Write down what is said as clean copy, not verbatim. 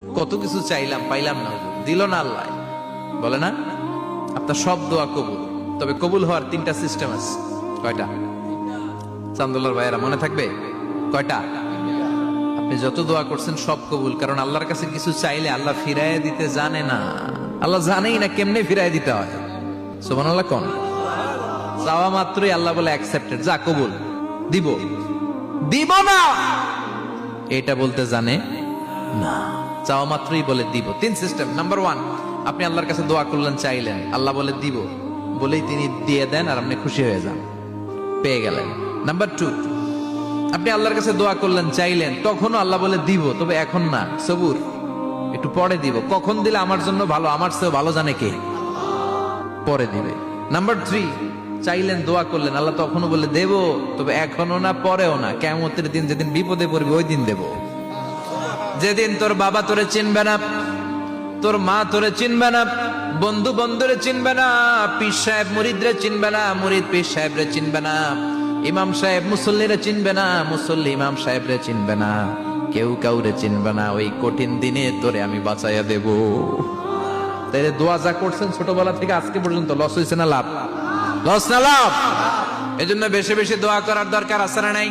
কত কিছু চাইলাম, পাইলাম না, দিল না আল্লাহ। বলে না আপনার সব দোয়া কবুল, তবে কবুল হওয়ার তিনটা সিস্টেম আছে। কয়টা? চান্দুল্লার ভাইয়েরা মনে থাকবে কয়টা? আপনি যত দোয়া করছেন সব কবুল, কারণ আল্লাহর কাছে কিছু চাইলে আল্লাহ ফিরাইয়া দিতে জানে না। আল্লাহ জানেই না কেমনে ফিরাই দিতে হয়। সুবহানাল্লাহ কোন? চাওয়া মাত্রই আল্লাহ বলে অ্যাকসেপ্টেড, যা কবুল, দিব দিব না এটা বলতে জানে না, চাওয়া মাত্রই বলে দিব। তিন সিস্টেম। নাম্বার ওয়ান, আপনি আল্লাহর কাছে দোয়া করলেন, চাইলেন, আল্লাহ বলে দিব, বলেই তিনি দিয়ে দেন আর আপনি খুশি হয়ে যান, পেয়ে গেলেন। নাম্বার টু, আপনি আল্লাহর কাছে দোয়া করলেন, চাইলেন, তখনও আল্লাহ বলে দিব, তবে এখন না, সবুর, একটু পরে দিব। কখন দিলে আমার জন্য ভালো, আমার চেয়ে ভালো জানে কে, পরে দিবে। নাম্বার থ্রি, চাইলেন, দোয়া করলেন, আল্লাহ তখনও বলে দেব, তবে এখনো না, পরেও না, কিয়ামতের দিন যেদিন বিপদে পড়বে ওই দিন দেব। যেদিন তোর বাবা তোরে চিনবে না, তোর মা তোরে চিনবে না, বন্ধু বন্ধুরে চিনবে না, পীর সাহেব মুরিদরে চিনবে না, মুরিদ পীর সাহেবরে চিনবে না, ইমাম সাহেব মুসল্লিরে চিনবে না, মুসল্লি ইমাম সাহেবরে চিনবে না, কেউ কাউরে চিনবে না। ওই কঠিন দিনে তোরে আমি বাঁচাইয়া দেব। তাইলে দোয়া যা করছেন ছোটবেলা থেকে আজকে পর্যন্ত, লস হয়েছে না লাভ? লস না লাভ? এজন্য বেশি বেশি দোয়া করার দরকার আছে না নাই?